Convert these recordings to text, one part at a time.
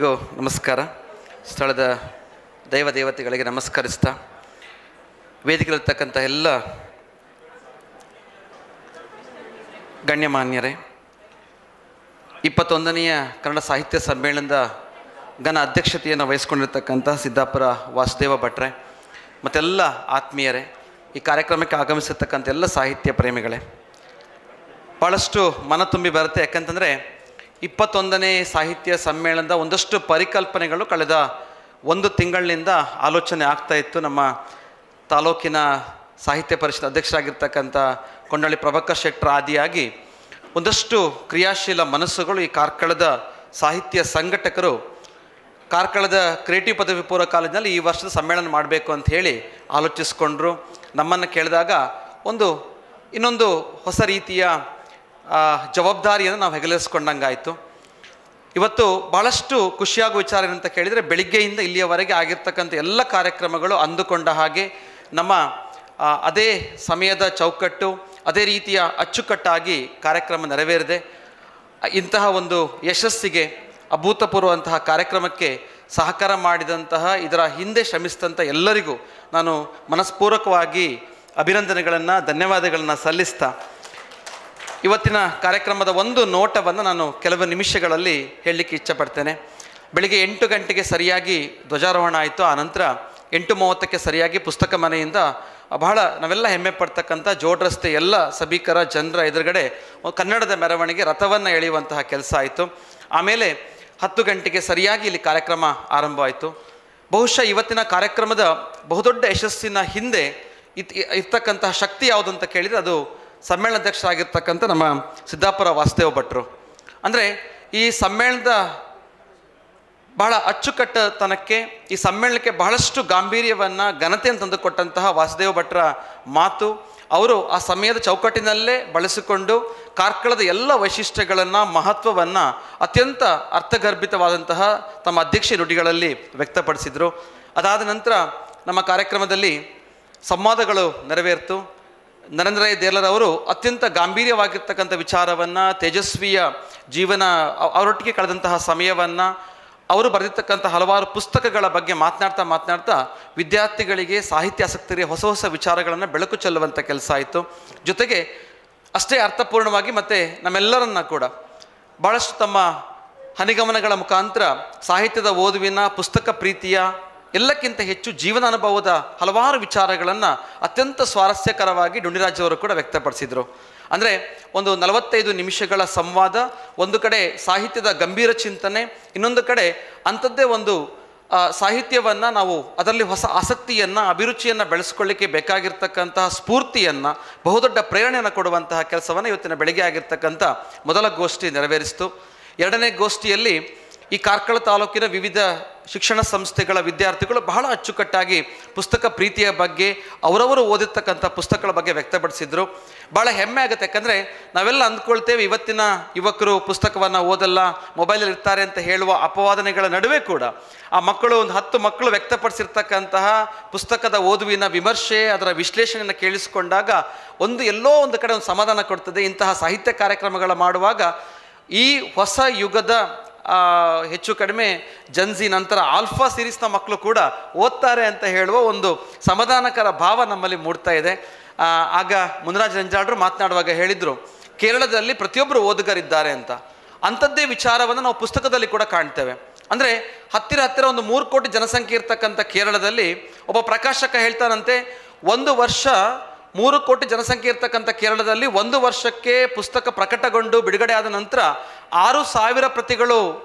ಎಲ್ರಿಗೂ ನಮಸ್ಕಾರ. ಸ್ಥಳದ ದೈವ ದೇವತೆಗಳಿಗೆ ನಮಸ್ಕರಿಸ್ತಾ, ವೇದಿಕೆಯಲ್ಲಿರ್ತಕ್ಕಂಥ ಎಲ್ಲ ಗಣ್ಯಮಾನ್ಯರೇ, 21ನೆಯ ಕನ್ನಡ ಸಾಹಿತ್ಯ ಸಮ್ಮೇಳನದ ಘನ ಅಧ್ಯಕ್ಷತೆಯನ್ನು ವಹಿಸ್ಕೊಂಡಿರ್ತಕ್ಕಂಥ ಸಿದ್ದಾಪುರ ವಾಸುದೇವ ಭಟ್ರೆ ಮತ್ತೆಲ್ಲ ಆತ್ಮೀಯರೇ, ಈ ಕಾರ್ಯಕ್ರಮಕ್ಕೆ ಆಗಮಿಸಿರ್ತಕ್ಕಂಥ ಎಲ್ಲ ಸಾಹಿತ್ಯ ಪ್ರೇಮಿಗಳೇ, ಭಾಳಷ್ಟು ಮನ ತುಂಬಿ ಬರುತ್ತೆ. ಯಾಕಂತಂದರೆ 21ನೇ ಸಾಹಿತ್ಯ ಸಮ್ಮೇಳನದ ಒಂದಷ್ಟು ಪರಿಕಲ್ಪನೆಗಳು ಕಳೆದ ಒಂದು ತಿಂಗಳಿನಿಂದ ಆಲೋಚನೆ ಆಗ್ತಾಯಿತ್ತು. ನಮ್ಮ ತಾಲೂಕಿನ ಸಾಹಿತ್ಯ ಪರಿಷತ್ ಅಧ್ಯಕ್ಷರಾಗಿರ್ತಕ್ಕಂಥ ಕೊಂಡಳ್ಳಿ ಪ್ರಭಾಕರ್ ಶೆಟ್ಟರ್ ಆದಿಯಾಗಿ ಒಂದಷ್ಟು ಕ್ರಿಯಾಶೀಲ ಮನಸ್ಸುಗಳು, ಈ ಕಾರ್ಕಳದ ಸಾಹಿತ್ಯ ಸಂಘಟಕರು ಕಾರ್ಕಳದ ಕ್ರಿಯೇಟಿವ್ ಪದವಿ ಪೂರ್ವ ಕಾಲೇಜಿನಲ್ಲಿ ಈ ವರ್ಷದ ಸಮ್ಮೇಳನ ಮಾಡಬೇಕು ಅಂತ ಹೇಳಿ ಆಲೋಚಿಸ್ಕೊಂಡ್ರು. ನಮ್ಮನ್ನು ಕೇಳಿದಾಗ ಇನ್ನೊಂದು ಹೊಸ ರೀತಿಯ ಜವಾಬ್ದಾರಿಯನ್ನು ನಾವು ಹೆಗಲಿಸ್ಕೊಂಡಂಗಾಯಿತು. ಇವತ್ತು ಭಾಳಷ್ಟು ಖುಷಿಯಾಗುವ ವಿಚಾರ ಏನಂತ ಕೇಳಿದರೆ, ಬೆಳಿಗ್ಗೆಯಿಂದ ಇಲ್ಲಿಯವರೆಗೆ ಆಗಿರ್ತಕ್ಕಂಥ ಎಲ್ಲ ಕಾರ್ಯಕ್ರಮಗಳು ಅಂದುಕೊಂಡ ಹಾಗೆ ನಮ್ಮ ಅದೇ ಸಮಯದ ಚೌಕಟ್ಟು, ಅದೇ ರೀತಿಯ ಅಚ್ಚುಕಟ್ಟಾಗಿ ಕಾರ್ಯಕ್ರಮ ನೆರವೇರಿದೆ. ಇಂತಹ ಒಂದು ಯಶಸ್ಸಿಗೆ, ಅಭೂತಪೂರ್ವಂತಹ ಕಾರ್ಯಕ್ರಮಕ್ಕೆ ಸಹಕಾರ ಮಾಡಿದಂತಹ, ಇದರ ಹಿಂದೆ ಶ್ರಮಿಸಿದಂಥ ಎಲ್ಲರಿಗೂ ನಾನು ಮನಸ್ಪೂರ್ವಕವಾಗಿ ಅಭಿನಂದನೆಗಳನ್ನು, ಧನ್ಯವಾದಗಳನ್ನು ಸಲ್ಲಿಸ್ತಾ, ಇವತ್ತಿನ ಕಾರ್ಯಕ್ರಮದ ಒಂದು ನೋಟವನ್ನು ನಾನು ಕೆಲವು ನಿಮಿಷಗಳಲ್ಲಿ ಹೇಳಲಿಕ್ಕೆ ಇಚ್ಛಪಡ್ತೇನೆ. ಬೆಳಿಗ್ಗೆ 8 ಗಂಟೆಗೆ ಸರಿಯಾಗಿ ಧ್ವಜಾರೋಹಣ ಆಯಿತು. ಆನಂತರ 8:30ಕ್ಕೆ ಸರಿಯಾಗಿ ಪುಸ್ತಕ ಮನೆಯಿಂದ ಬಹಳ ನಾವೆಲ್ಲ ಹೆಮ್ಮೆ ಪಡ್ತಕ್ಕಂಥ ಜೋಡ್ ರಸ್ತೆ ಎಲ್ಲ ಸಭಿಕರ ಜನರ ಎದುರುಗಡೆ ಕನ್ನಡದ ಮೆರವಣಿಗೆ ರಥವನ್ನು ಎಳೆಯುವಂತಹ ಕೆಲಸ ಆಯಿತು. ಆಮೇಲೆ 10 ಗಂಟೆಗೆ ಸರಿಯಾಗಿ ಇಲ್ಲಿ ಕಾರ್ಯಕ್ರಮ ಆರಂಭವಾಯಿತು. ಬಹುಶಃ ಇವತ್ತಿನ ಕಾರ್ಯಕ್ರಮದ ಬಹುದೊಡ್ಡ ಯಶಸ್ಸಿನ ಹಿಂದೆ ಇರ್ತಕ್ಕಂತಹ ಶಕ್ತಿ ಯಾವುದು ಅಂತ ಕೇಳಿದರೆ, ಅದು ಸಮ್ಮೇಳನಾಧ್ಯಕ್ಷರಾಗಿರ್ತಕ್ಕಂಥ ನಮ್ಮ ಸಿದ್ದಾಪುರ ವಾಸುದೇವ ಭಟ್ರು. ಅಂದರೆ ಈ ಸಮ್ಮೇಳನದ ಬಹಳ ಅಚ್ಚುಕಟ್ಟತನಕ್ಕೆ, ಈ ಸಮ್ಮೇಳನಕ್ಕೆ ಬಹಳಷ್ಟು ಗಾಂಭೀರ್ಯವನ್ನು, ಘನತೆಯನ್ನು ತಂದುಕೊಟ್ಟಂತಹ ವಾಸುದೇವ ಭಟ್ರ ಮಾತು, ಅವರು ಆ ಸಮಯದ ಚೌಕಟ್ಟಿನಲ್ಲೇ ಬಳಸಿಕೊಂಡು ಕಾರ್ಕಳದ ಎಲ್ಲ ವೈಶಿಷ್ಟ್ಯಗಳನ್ನು, ಮಹತ್ವವನ್ನು ಅತ್ಯಂತ ಅರ್ಥಗರ್ಭಿತವಾದಂತಹ ತಮ್ಮ ಅಧ್ಯಕ್ಷೀಯ ನುಡಿಗಳಲ್ಲಿ ವ್ಯಕ್ತಪಡಿಸಿದರು. ಅದಾದ ನಂತರ ನಮ್ಮ ಕಾರ್ಯಕ್ರಮದಲ್ಲಿ ಸಂವಾದಗಳು ನೆರವೇರಿತು. ನರೇಂದ್ರ ದೇಲರ್ ಅವರು ಅತ್ಯಂತ ಗಾಂಭೀರ್ಯವಾಗಿರ್ತಕ್ಕಂಥ ವಿಚಾರವನ್ನು, ತೇಜಸ್ವಿಯ ಜೀವನ, ಅವರೊಟ್ಟಿಗೆ ಕಳೆದಂತಹ ಸಮಯವನ್ನು, ಅವರು ಬರೆದಿರ್ತಕ್ಕಂಥ ಹಲವಾರು ಪುಸ್ತಕಗಳ ಬಗ್ಗೆ ಮಾತನಾಡ್ತಾ ವಿದ್ಯಾರ್ಥಿಗಳಿಗೆ, ಸಾಹಿತ್ಯ ಆಸಕ್ತರಿಗೆ ಹೊಸ ಹೊಸ ವಿಚಾರಗಳನ್ನು ಬೆಳಕು ಚೆಲ್ಲುವಂಥ ಕೆಲಸ ಆಯಿತು. ಜೊತೆಗೆ ಅಷ್ಟೇ ಅರ್ಥಪೂರ್ಣವಾಗಿ ಮತ್ತು ನಮ್ಮೆಲ್ಲರನ್ನ ಕೂಡ ಭಾಳಷ್ಟು ತಮ್ಮ ಹನಿಗಮನಗಳ ಮುಖಾಂತರ ಸಾಹಿತ್ಯದ ಓದುವಿನ, ಪುಸ್ತಕ ಪ್ರೀತಿಯ, ಎಲ್ಲಕ್ಕಿಂತ ಹೆಚ್ಚು ಜೀವನ ಅನುಭವದ ಹಲವಾರು ವಿಚಾರಗಳನ್ನು ಅತ್ಯಂತ ಸ್ವಾರಸ್ಯಕರವಾಗಿ ಡುಂಡಿರಾಜ್ ಅವರು ಕೂಡ ವ್ಯಕ್ತಪಡಿಸಿದರು. ಅಂದರೆ ಒಂದು 45 ನಿಮಿಷಗಳ ಸಂವಾದ, ಒಂದು ಕಡೆ ಸಾಹಿತ್ಯದ ಗಂಭೀರ ಚಿಂತನೆ, ಇನ್ನೊಂದು ಕಡೆ ಅಂಥದ್ದೇ ಒಂದು ಸಾಹಿತ್ಯವನ್ನು ನಾವು ಅದರಲ್ಲಿ ಹೊಸ ಆಸಕ್ತಿಯನ್ನು, ಅಭಿರುಚಿಯನ್ನು ಬೆಳೆಸ್ಕೊಳ್ಳಿಕ್ಕೆ ಬೇಕಾಗಿರ್ತಕ್ಕಂತಹ ಸ್ಫೂರ್ತಿಯನ್ನು, ಬಹುದೊಡ್ಡ ಪ್ರೇರಣೆಯನ್ನು ಕೊಡುವಂತಹ ಕೆಲಸವನ್ನು ಇವತ್ತಿನ ಬೆಳಗ್ಗೆ ಆಗಿರ್ತಕ್ಕಂಥ ಮೊದಲ ಗೋಷ್ಠಿ ನೆರವೇರಿಸಿತು. ಎರಡನೇ ಗೋಷ್ಠಿಯಲ್ಲಿ ಈ ಕಾರ್ಕಳ ತಾಲೂಕಿನ ವಿವಿಧ ಶಿಕ್ಷಣ ಸಂಸ್ಥೆಗಳ ವಿದ್ಯಾರ್ಥಿಗಳು ಬಹಳ ಅಚ್ಚುಕಟ್ಟಾಗಿ ಪುಸ್ತಕ ಪ್ರೀತಿಯ ಬಗ್ಗೆ, ಅವರವರು ಓದಿರ್ತಕ್ಕಂಥ ಪುಸ್ತಕಗಳ ಬಗ್ಗೆ ವ್ಯಕ್ತಪಡಿಸಿದರು. ಭಾಳ ಹೆಮ್ಮೆ ಆಗುತ್ತೆ. ಯಾಕಂದರೆ ನಾವೆಲ್ಲ ಅಂದ್ಕೊಳ್ತೇವೆ ಇವತ್ತಿನ ಯುವಕರು ಪುಸ್ತಕವನ್ನು ಓದಲ್ಲ, ಮೊಬೈಲಲ್ಲಿ ಇರ್ತಾರೆ ಅಂತ ಹೇಳುವ ಅಪವಾದನೆಗಳ ನಡುವೆ ಕೂಡ ಆ ಮಕ್ಕಳು, ಒಂದು 10 ಮಕ್ಕಳು ವ್ಯಕ್ತಪಡಿಸಿರ್ತಕ್ಕಂತಹ ಪುಸ್ತಕದ ಓದುವಿನ ವಿಮರ್ಶೆ, ಅದರ ವಿಶ್ಲೇಷಣೆಯನ್ನು ಕೇಳಿಸಿಕೊಂಡಾಗ ಎಲ್ಲೋ ಒಂದು ಕಡೆ ಒಂದು ಸಮಾಧಾನ ಕೊಡ್ತದೆ. ಇಂತಹ ಸಾಹಿತ್ಯ ಕಾರ್ಯಕ್ರಮಗಳ ಮಾಡುವಾಗ ಈ ಹೊಸ ಯುಗದ ಹೆಚ್ಚು ಕಡಿಮೆ ಜನ್ಸಿ ನಂತರ ಆಲ್ಫಾ ಸೀರೀಸ್ನ ಮಕ್ಕಳು ಕೂಡ ಓದ್ತಾರೆ ಅಂತ ಹೇಳುವ ಒಂದು ಸಮಾಧಾನಕರ ಭಾವ ನಮ್ಮಲ್ಲಿ ಮೂಡ್ತಾ ಇದೆ. ಆಗ ಮುನಿರಾಜ್ ರಂಜಾಡ್ರು ಮಾತನಾಡುವಾಗ ಹೇಳಿದರು, ಕೇರಳದಲ್ಲಿ ಪ್ರತಿಯೊಬ್ಬರು ಓದುಗರಿದ್ದಾರೆ ಅಂತ. ಅಂಥದ್ದೇ ವಿಚಾರವನ್ನು ನಾವು ಪುಸ್ತಕದಲ್ಲಿ ಕೂಡ ಕಾಣ್ತೇವೆ. ಅಂದರೆ ಹತ್ತಿರ ಒಂದು 3 ಕೋಟಿ ಜನಸಂಖ್ಯೆ ಇರ್ತಕ್ಕಂಥ ಕೇರಳದಲ್ಲಿ ಒಬ್ಬ ಪ್ರಕಾಶಕ ಹೇಳ್ತಾನಂತೆ, 1 ವರ್ಷ 3 ಕೋಟಿ ಜನಸಂಖ್ಯೆ ಇರ್ತಕ್ಕಂಥ ಕೇರಳದಲ್ಲಿ 1 ವರ್ಷಕ್ಕೆ ಪುಸ್ತಕ ಪ್ರಕಟಗೊಂಡು ಬಿಡುಗಡೆ ಆದ ನಂತರ 6,000 ಪ್ರತಿಗಳು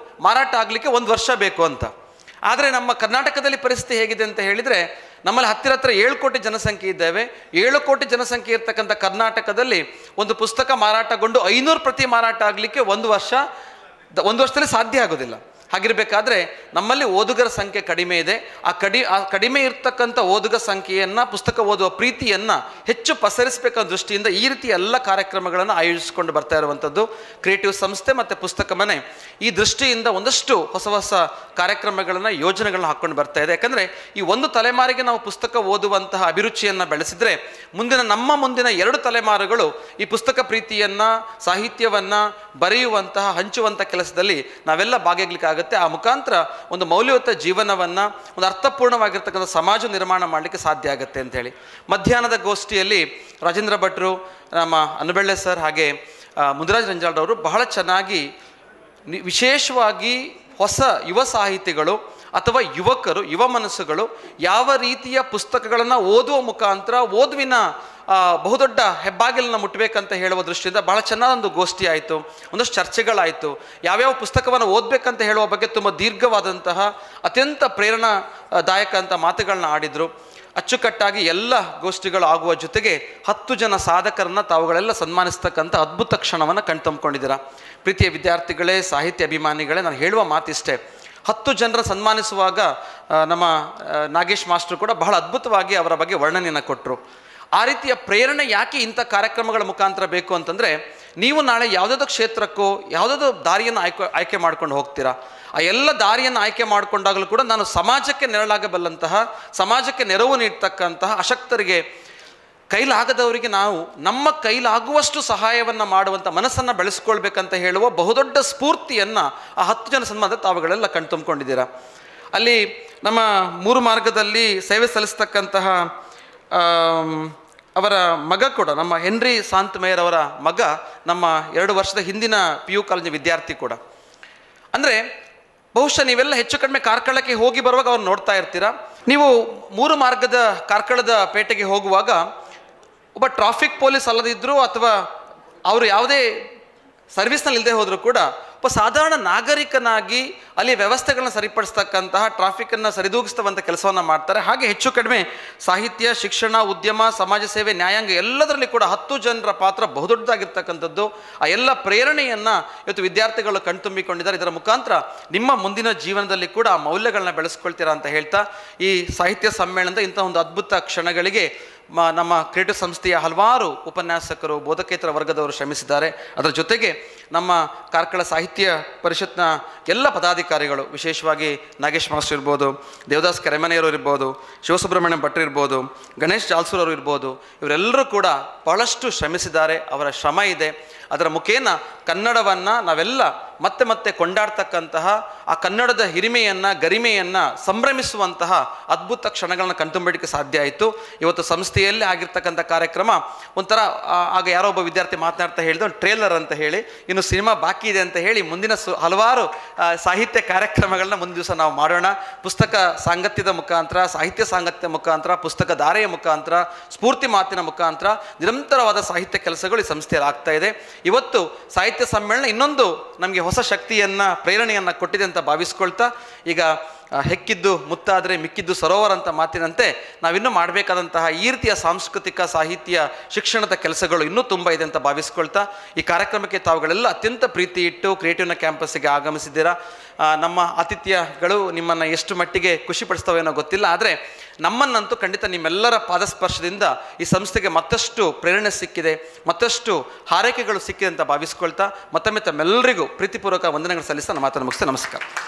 ಮಾರಾಟ ಆಗಲಿಕ್ಕೆ 1 ವರ್ಷ ಬೇಕು ಅಂತ. ಆದರೆ ನಮ್ಮ ಕರ್ನಾಟಕದಲ್ಲಿ ಪರಿಸ್ಥಿತಿ ಹೇಗಿದೆ ಅಂತ ಹೇಳಿದರೆ, ನಮ್ಮಲ್ಲಿ ಹತ್ತಿರ 7 ಕೋಟಿ ಜನಸಂಖ್ಯೆ ಇದ್ದೇವೆ. 7 ಕೋಟಿ ಜನಸಂಖ್ಯೆ ಇರ್ತಕ್ಕಂಥ ಕರ್ನಾಟಕದಲ್ಲಿ ಒಂದು ಪುಸ್ತಕ ಮಾರಾಟಗೊಂಡು 500 ಪ್ರತಿ ಮಾರಾಟ ಆಗಲಿಕ್ಕೆ 1 ವರ್ಷದಲ್ಲಿ ಸಾಧ್ಯ ಆಗೋದಿಲ್ಲ. ಹಾಗಿರಬೇಕಾದ್ರೆ ನಮ್ಮಲ್ಲಿ ಓದುಗರ ಸಂಖ್ಯೆ ಕಡಿಮೆ ಇದೆ. ಆ ಕಡಿಮೆ ಇರ್ತಕ್ಕಂಥ ಓದುಗ ಸಂಖ್ಯೆಯನ್ನು, ಪುಸ್ತಕ ಓದುವ ಪ್ರೀತಿಯನ್ನು ಹೆಚ್ಚು ಪಸರಿಸಬೇಕನ್ನೋ ದೃಷ್ಟಿಯಿಂದ ಈ ರೀತಿ ಎಲ್ಲ ಕಾರ್ಯಕ್ರಮಗಳನ್ನು ಆಯೋಜಿಸಿಕೊಂಡು ಬರ್ತಾ ಇರುವಂಥದ್ದು ಕ್ರಿಯೇಟಿವ್ ಸಂಸ್ಥೆ ಮತ್ತು ಪುಸ್ತಕ ಮನೆ. ಈ ದೃಷ್ಟಿಯಿಂದ ಒಂದಷ್ಟು ಹೊಸ ಕಾರ್ಯಕ್ರಮಗಳನ್ನು, ಯೋಜನೆಗಳನ್ನ ಹಾಕ್ಕೊಂಡು ಬರ್ತಾ ಇದೆ. ಯಾಕಂದರೆ ಈ ಒಂದು ತಲೆಮಾರಿಗೆ ನಾವು ಪುಸ್ತಕ ಓದುವಂತಹ ಅಭಿರುಚಿಯನ್ನು ಬೆಳೆಸಿದರೆ ನಮ್ಮ ಮುಂದಿನ 2 ತಲೆಮಾರುಗಳು ಈ ಪುಸ್ತಕ ಪ್ರೀತಿಯನ್ನು, ಸಾಹಿತ್ಯವನ್ನು ಬರೆಯುವಂತಹ, ಹಂಚುವಂಥ ಕೆಲಸದಲ್ಲಿ ನಾವೆಲ್ಲ ಭಾಗಿಯಾಗಲಿಕ್ಕೆ ಆಗುತ್ತೆ. ಆ ಮುಖಾಂತರ ಒಂದು ಮೌಲ್ಯಯುತ ಜೀವನವನ್ನು, ಒಂದು ಅರ್ಥಪೂರ್ಣವಾಗಿರ್ತಕ್ಕಂಥ ಸಮಾಜ ನಿರ್ಮಾಣ ಮಾಡಲಿಕ್ಕೆ ಸಾಧ್ಯ ಆಗುತ್ತೆ ಅಂತೇಳಿ ಮಧ್ಯಾಹ್ನದ ಗೋಷ್ಠಿಯಲ್ಲಿ ರಾಜೇಂದ್ರ ಭಟ್ರು, ನಮ್ಮ ಅನ್ನಬೆಳ್ಳೆ ಸರ್ ಹಾಗೆ ಮುದಿರಾಜ್ ರಂಜಾಳ್ರವರು ಬಹಳ ಚೆನ್ನಾಗಿ ವಿಶೇಷವಾಗಿ ಹೊಸ ಯುವ ಸಾಹಿತಿಗಳು ಅಥವಾ ಯುವಕರು, ಯುವ ಮನಸ್ಸುಗಳು ಯಾವ ರೀತಿಯ ಪುಸ್ತಕಗಳನ್ನು ಓದುವ ಮುಖಾಂತರ ಓದುವಿನ ಬಹುದೊಡ್ಡ ಹೆಬ್ಬಾಗಿಲನ್ನು ಮುಟ್ಟಬೇಕಂತ ಹೇಳುವ ದೃಷ್ಟಿಯಿಂದ ಬಹಳ ಚೆನ್ನಾದ ಒಂದು ಗೋಷ್ಠಿ ಆಯಿತು. ಒಂದಷ್ಟು ಚರ್ಚೆಗಳಾಯಿತು. ಯಾವ್ಯಾವ ಪುಸ್ತಕವನ್ನು ಓದಬೇಕಂತ ಹೇಳುವ ಬಗ್ಗೆ ತುಂಬ ದೀರ್ಘವಾದಂತಹ ಅತ್ಯಂತ ಪ್ರೇರಣಾದಾಯಕ ಅಂತ ಮಾತುಗಳನ್ನ ಆಡಿದರು. ಅಚ್ಚುಕಟ್ಟಾಗಿ ಎಲ್ಲ ಗೋಷ್ಠಿಗಳು ಆಗುವ ಜೊತೆಗೆ 10 ಜನ ಸಾಧಕರನ್ನು ತಾವುಗಳೆಲ್ಲ ಸನ್ಮಾನಿಸ್ತಕ್ಕಂಥ ಅದ್ಭುತ ಕ್ಷಣವನ್ನು ಕಣ್ತಂಬ್ಕೊಂಡಿದ್ದೀರಾ. ಪ್ರೀತಿಯ ವಿದ್ಯಾರ್ಥಿಗಳೇ, ಸಾಹಿತ್ಯ ಅಭಿಮಾನಿಗಳೇ, ನಾನು ಹೇಳುವ ಮಾತಿಷ್ಟೇ, 10 ಜನರ ಸನ್ಮಾನಿಸುವಾಗ ನಮ್ಮ ನಾಗೇಶ್ ಮಾಸ್ಟರ್ ಕೂಡ ಬಹಳ ಅದ್ಭುತವಾಗಿ ಅವರ ಬಗ್ಗೆ ವರ್ಣನೆಯನ್ನು ಕೊಟ್ಟರು. ಆ ರೀತಿಯ ಪ್ರೇರಣೆ ಯಾಕೆ ಇಂಥ ಕಾರ್ಯಕ್ರಮಗಳ ಮುಖಾಂತರ ಬೇಕು ಅಂತಂದರೆ, ನೀವು ನಾಳೆ ಯಾವುದಾದ್ರು ಕ್ಷೇತ್ರಕ್ಕೋ ಯಾವುದಾದ್ರು ದಾರಿಯನ್ನು ಆಯ್ಕೆ ಮಾಡ್ಕೊಂಡು ಹೋಗ್ತೀರಾ. ಆ ಎಲ್ಲ ದಾರಿಯನ್ನು ಆಯ್ಕೆ ಮಾಡಿಕೊಂಡಾಗಲೂ ಕೂಡ ನಾನು ಸಮಾಜಕ್ಕೆ ನೆರಳಾಗಬಲ್ಲಂತಹ, ಸಮಾಜಕ್ಕೆ ನೆರವು ನೀಡ್ತಕ್ಕಂತಹ ಅಶಕ್ತರಿಗೆ, ಕೈಲಾಗದವರಿಗೆ ನಾವು ನಮ್ಮ ಕೈಲಾಗುವಷ್ಟು ಸಹಾಯವನ್ನು ಮಾಡುವಂಥ ಮನಸ್ಸನ್ನು ಬೆಳೆಸ್ಕೊಳ್ಬೇಕಂತ ಹೇಳುವ ಬಹುದೊಡ್ಡ ಸ್ಫೂರ್ತಿಯನ್ನು ಆ 10 ಜನ ಸನ್ಮಾನದ ತಾವುಗಳೆಲ್ಲ ಕಣ್ತುಂಬಿಕೊಂಡಿದ್ದೀರಾ. ಅಲ್ಲಿ ನಮ್ಮ 3 ಮಾರ್ಗದಲ್ಲಿ ಸೇವೆ ಸಲ್ಲಿಸ್ತಕ್ಕಂತಹ ಅವರ ಮಗ ಕೂಡ, ನಮ್ಮ ಹೆನ್ರಿ ಶಾಂತಮೇಯರ್ ಅವರ ಮಗ, ನಮ್ಮ 2 ವರ್ಷದ ಹಿಂದಿನ PU ಕಾಲೇಜಿನ ವಿದ್ಯಾರ್ಥಿ ಕೂಡ. ಅಂದರೆ ಬಹುಶಃ ನೀವೆಲ್ಲ ಹೆಚ್ಚು ಕಡಿಮೆ ಕಾರ್ಕಳಕ್ಕೆ ಹೋಗಿ ಬರುವಾಗ ಅವ್ರು ನೋಡ್ತಾ ಇರ್ತೀರ. ನೀವು 3 ಮಾರ್ಗದ ಕಾರ್ಕಳದ ಪೇಟೆಗೆ ಹೋಗುವಾಗ ಒಬ್ಬ ಟ್ರಾಫಿಕ್ ಪೊಲೀಸ್ ಅಲ್ಲದಿದ್ದರೂ ಅಥವಾ ಅವರು ಯಾವುದೇ ಸರ್ವಿಸ್ನಲ್ಲಿ ಇಲ್ಲದೆ ಹೋದರೂ ಕೂಡ ಒಬ್ಬ ಸಾಧಾರಣ ನಾಗರಿಕನಾಗಿ ಅಲ್ಲಿ ವ್ಯವಸ್ಥೆಗಳನ್ನ ಸರಿಪಡಿಸ್ತಕ್ಕಂತಹ, ಟ್ರಾಫಿಕನ್ನು ಸರಿದೂಗಿಸ್ತವಂಥ ಕೆಲಸವನ್ನು ಮಾಡ್ತಾರೆ. ಹಾಗೆ ಹೆಚ್ಚು ಕಡಿಮೆ ಸಾಹಿತ್ಯ, ಶಿಕ್ಷಣ, ಉದ್ಯಮ, ಸಮಾಜ ಸೇವೆ, ನ್ಯಾಯಾಂಗ ಎಲ್ಲದರಲ್ಲಿ ಕೂಡ 10 ಜನರ ಪಾತ್ರ ಬಹುದೊಡ್ಡದಾಗಿರ್ತಕ್ಕಂಥದ್ದು. ಆ ಎಲ್ಲ ಪ್ರೇರಣೆಯನ್ನು ಇವತ್ತು ವಿದ್ಯಾರ್ಥಿಗಳು ಕಣ್ತುಂಬಿಕೊಂಡಿದ್ದಾರೆ. ಇದರ ಮುಖಾಂತರ ನಿಮ್ಮ ಮುಂದಿನ ಜೀವನದಲ್ಲಿ ಕೂಡ ಆ ಮೌಲ್ಯಗಳನ್ನ ಬೆಳೆಸ್ಕೊಳ್ತೀರಾ ಅಂತ ಹೇಳ್ತಾ, ಈ ಸಾಹಿತ್ಯ ಸಮ್ಮೇಳನದ ಇಂಥ ಒಂದು ಅದ್ಭುತ ಕ್ಷಣಗಳಿಗೆ ನಮ್ಮ ಕ್ರಿಯೇಟಿವ್ ಸಂಸ್ಥೆಯ ಹಲವಾರು ಉಪನ್ಯಾಸಕರು, ಬೋಧಕೇತರ ವರ್ಗದವರು ಶ್ರಮಿಸಿದ್ದಾರೆ. ಅದರ ಜೊತೆಗೆ ನಮ್ಮ ಕಾರ್ಕಳ ಸಾಹಿತ್ಯ ಪರಿಷತ್ನ ಎಲ್ಲ ಪದಾಧಿಕಾರಿಗಳು, ವಿಶೇಷವಾಗಿ ನಾಗೇಶ್ ಮಾಸ್ಟರ್ ಇರ್ಬೋದು, ದೇವದಾಸ್ ಕೆರೆಮನೆಯವರು ಇರ್ಬೋದು, ಶಿವಸುಬ್ರಹ್ಮಣ್ಯಂ ಭಟ್ರು ಇರ್ಬೋದು, ಗಣೇಶ್ ಜಾಲ್ಸೂರವರು ಇರ್ಬೋದು, ಇವರೆಲ್ಲರೂ ಕೂಡ ಬಹಳಷ್ಟು ಶ್ರಮಿಸಿದ್ದಾರೆ. ಅವರ ಶ್ರಮ ಇದೆ. ಅದರ ಮುಖೇನ ಕನ್ನಡವನ್ನು ನಾವೆಲ್ಲ ಮತ್ತೆ ಮತ್ತೆ ಕೊಂಡಾಡ್ತಕ್ಕಂತಹ, ಆ ಕನ್ನಡದ ಹಿರಿಮೆಯನ್ನು, ಗರಿಮೆಯನ್ನು ಸಂಭ್ರಮಿಸುವಂತಹ ಅದ್ಭುತ ಕ್ಷಣಗಳನ್ನು ಕಣ್ತುಂಬಿಡಲಿಕ್ಕೆ ಸಾಧ್ಯ ಆಯಿತು. ಇವತ್ತು ಸಂಸ್ಥೆಯಲ್ಲಿ ಆಗಿರ್ತಕ್ಕಂಥ ಕಾರ್ಯಕ್ರಮ ಒಂಥರ, ಆಗ ಯಾರೋ ಒಬ್ಬ ವಿದ್ಯಾರ್ಥಿ ಮಾತನಾಡ್ತಾ ಹೇಳಿದ ಟ್ರೇಲರ್ ಅಂತ ಹೇಳಿ, ಇನ್ನು ಸಿನಿಮಾ ಬಾಕಿ ಇದೆ ಅಂತ ಹೇಳಿ ಮುಂದಿನ ಹಲವಾರು ಸಾಹಿತ್ಯ ಕಾರ್ಯಕ್ರಮಗಳನ್ನ ಮುಂದಿನ ದಿವಸ ನಾವು ಮಾಡೋಣ. ಪುಸ್ತಕ ಸಾಂಗತ್ಯದ ಮುಖಾಂತರ, ಸಾಹಿತ್ಯ ಸಾಂಗತ್ಯದ ಮುಖಾಂತರ, ಪುಸ್ತಕ ಧಾರೆಯ ಮುಖಾಂತರ, ಸ್ಫೂರ್ತಿ ಮಾತಿನ ಮುಖಾಂತರ ನಿರಂತರವಾದ ಸಾಹಿತ್ಯ ಕೆಲಸಗಳು ಈ ಸಂಸ್ಥೆಯಲ್ಲಿ ಆಗ್ತಾ ಇದೆ. ಇವತ್ತು ಸಾಹಿತ್ಯ ಸಮ್ಮೇಳನ ಇನ್ನೊಂದು ನಮಗೆ ಹೊಸ ಶಕ್ತಿಯನ್ನು, ಪ್ರೇರಣೆಯನ್ನು ಕೊಟ್ಟಿದೆ ಅಂತ ಭಾವಿಸ್ಕೊಳ್ತಾ, ಈಗ ಹೆಕ್ಕಿದ್ದು ಮುತ್ತಾದರೆ ಮಿಕ್ಕಿದ್ದು ಸರೋವರ ಅಂತ ಮಾತಿನಂತೆ ನಾವಿನ್ನೂ ಮಾಡಬೇಕಾದಂತಹ ಈ ರೀತಿಯ ಸಾಂಸ್ಕೃತಿಕ, ಸಾಹಿತ್ಯ, ಶಿಕ್ಷಣದ ಕೆಲಸಗಳು ಇನ್ನೂ ತುಂಬ ಇದೆ ಅಂತ ಭಾವಿಸ್ಕೊಳ್ತಾ, ಈ ಕಾರ್ಯಕ್ರಮಕ್ಕೆ ತಾವುಗಳೆಲ್ಲ ಅತ್ಯಂತ ಪ್ರೀತಿ ಇಟ್ಟು ಕ್ರಿಯೇಟಿವ್ನ ಕ್ಯಾಂಪಸ್ಸಿಗೆ ಆಗಮಿಸಿದ್ದೀರಾ. ನಮ್ಮ ಆತಿಥ್ಯಗಳು ನಿಮ್ಮನ್ನು ಎಷ್ಟು ಮಟ್ಟಿಗೆ ಖುಷಿಪಡಿಸ್ತವೇನೋ ಗೊತ್ತಿಲ್ಲ, ಆದರೆ ನಮ್ಮನ್ನಂತೂ ಖಂಡಿತ ನಿಮ್ಮೆಲ್ಲರ ಪಾದಸ್ಪರ್ಶದಿಂದ ಈ ಸಂಸ್ಥೆಗೆ ಮತ್ತಷ್ಟು ಪ್ರೇರಣೆ ಸಿಕ್ಕಿದೆ, ಮತ್ತಷ್ಟು ಹಾರೈಕೆಗಳು ಸಿಕ್ಕಿದೆ ಅಂತ ಭಾವಿಸ್ಕೊಳ್ತಾ, ಮತ್ತೊಮ್ಮೆ ತಮ್ಮೆಲ್ಲರಿಗೂ ಪ್ರೀತಿಪೂರ್ವಕ ವಂದನೆಗಳು ಸಲ್ಲಿಸ್ತಾ ನಮ್ಮ ಮಾತನ್ನು ಮುಗಿಸ್ತಾ ನಮಸ್ಕಾರ.